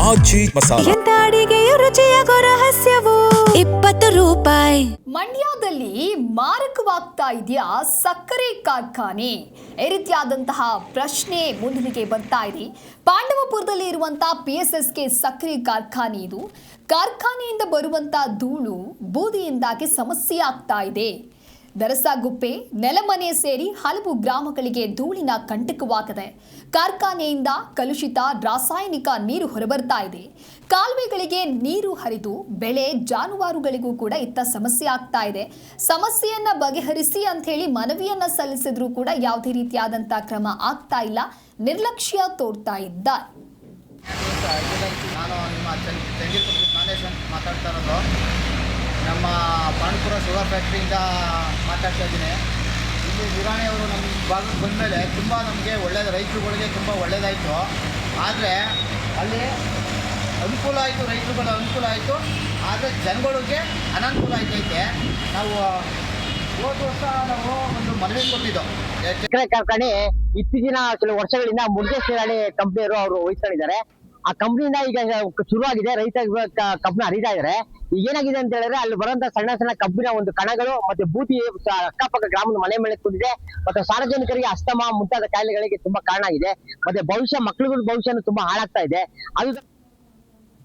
ಆಚಿ ಮಸಾಲ. ಎಂತ ಅಡಿಗೆಯ ರುಚಿಯಾಗೋ ರಹಸ್ಯವು 20 ರೂಪಾಯಿ. ಮಂಡ್ಯದಲ್ಲಿ ಮಾರಕವಾಗ್ತಾ ಇದೆಯಾ ಸಕ್ಕರೆ ಕಾರ್ಖಾನೆ? ಈ ರೀತಿಯಾದಂತಹ ಪ್ರಶ್ನೆ ಮುನ್ನೆಲೆಗೆ ಬರ್ತಾ ಇದೆ. ಪಾಂಡವಪುರದಲ್ಲಿ ಇರುವಂತಹ PSSK ಸಕ್ಕರೆ ಕಾರ್ಖಾನೆ ಇದು. ಕಾರ್ಖಾನೆಯಿಂದ ಬರುವಂತ ಧೂಳು ಬೂದಿಯಿಂದಾಗಿ ಸಮಸ್ಯೆ ಆಗ್ತಾ ಇದೆ. ದರಸಾಗುಪ್ಪೆ, ನೆಲಮನೆ ಸೇರಿ ಹಲವು ಗ್ರಾಮಗಳಿಗೆ ಧೂಳಿನ ಕಂಟಕವಾಗಿದೆ. ಕಾರ್ಖಾನೆಯಿಂದ ಕಲುಷಿತ ರಾಸಾಯನಿಕ ನೀರು ಹೊರಬರ್ತಾ ಇದೆ. ಕಾಲುವೆಗಳಿಗೆ ನೀರು ಹರಿದು ಬೆಳೆ ಜಾನುವಾರುಗಳಿಗೂ ಕೂಡ ಇತ್ತ ಸಮಸ್ಯೆ ಆಗ್ತಾ ಇದೆ. ಸಮಸ್ಯೆಯನ್ನ ಬಗೆಹರಿಸಿ ಅಂತ ಹೇಳಿ ಮನವಿಯನ್ನ ಸಲ್ಲಿಸಿದ್ರೂ ಕೂಡ ಯಾವುದೇ ರೀತಿಯಾದಂತ ಕ್ರಮ ಆಗ್ತಾ ಇಲ್ಲ. ನಿರ್ಲಕ್ಷ್ಯ ತೋರ್ತಾ ಇದ್ದಾರೆ. ನಾನು ನಿಮ್ಮ ಮಾತಾಡ್ತಾ ಇರೋದು ನಮ್ಮ ಪಾಂಡವಪುರ ಶುಗರ್ ಫ್ಯಾಕ್ಟ್ರಿಯಿಂದ ಮಾತಾಡ್ತಾ ಇದ್ದೀನಿ. ಇಲ್ಲಿ ಗುರಾಣಿಯವರು ನಮ್ಮ ಭಾಗಕ್ಕೆ ಬಂದಮೇಲೆ ತುಂಬ ನಮಗೆ ಒಳ್ಳೆಯದು, ರೈತರುಗಳಿಗೆ ತುಂಬ ಒಳ್ಳೆಯದಾಯಿತು. ಆದರೆ ಅಲ್ಲಿ ಅನುಕೂಲ ಆಯಿತು, ರೈತರುಗಳ ಅನುಕೂಲ ಆಯಿತು, ಆದರೆ ಜನಗಳಿಗೆ ಅನನುಕೂಲ ಆಯ್ತೈತೆ. ನಾವು ಹೋದ ವರ್ಷ ನಾವು ಒಂದು ಮನವಿ ಕೊಟ್ಟಿದ್ದು. ಸಕ್ಕರೆ ಕಾರ್ಖಾನೆ ಇತ್ತೀಚಿನ ಕೆಲವು ವರ್ಷಗಳಿಂದ ಮುರುಗೇಶ್ ನಿರಾಣಿ ಕಂಪ್ನಿಯವರು ಅವರು ವಹಿಸ್ಕೊಂಡಿದ್ದಾರೆ. ಆ ಕಂಪ್ನಿಯಿಂದ ಈಗ ಶುರುವಾಗಿದೆ, ರೈತ ಕಬ್ಬಿನ ಹರಿತಾ ಇದ್ದಾರೆ. ಈಗ ಏನಾಗಿದೆ ಅಂತ ಹೇಳಿದ್ರೆ ಅಲ್ಲಿ ಬರುವಂತ ಸಣ್ಣ ಸಣ್ಣ ಕಬ್ಬಿನ ಒಂದು ಕಣಗಳು ಮತ್ತೆ ಬೂತಿ ಅಕ್ಕಪಕ್ಕ ಗ್ರಾಮದ ಮನೆ ಮೇಲೆ ಕೂತಿದೆ. ಮತ್ತೆ ಸಾರ್ವಜನಿಕರಿಗೆ ಅಸ್ತಮ ಮುಂತಾದ ಕಾಯಿಲೆಗಳಿಗೆ ತುಂಬಾ ಕಾರಣ ಆಗಿದೆ. ಮತ್ತೆ ಮಕ್ಕಳುಗಳ ಭವಿಷ್ಯನೂ ತುಂಬಾ ಹಾಳಾಗ್ತಾ ಇದೆ. ಅದು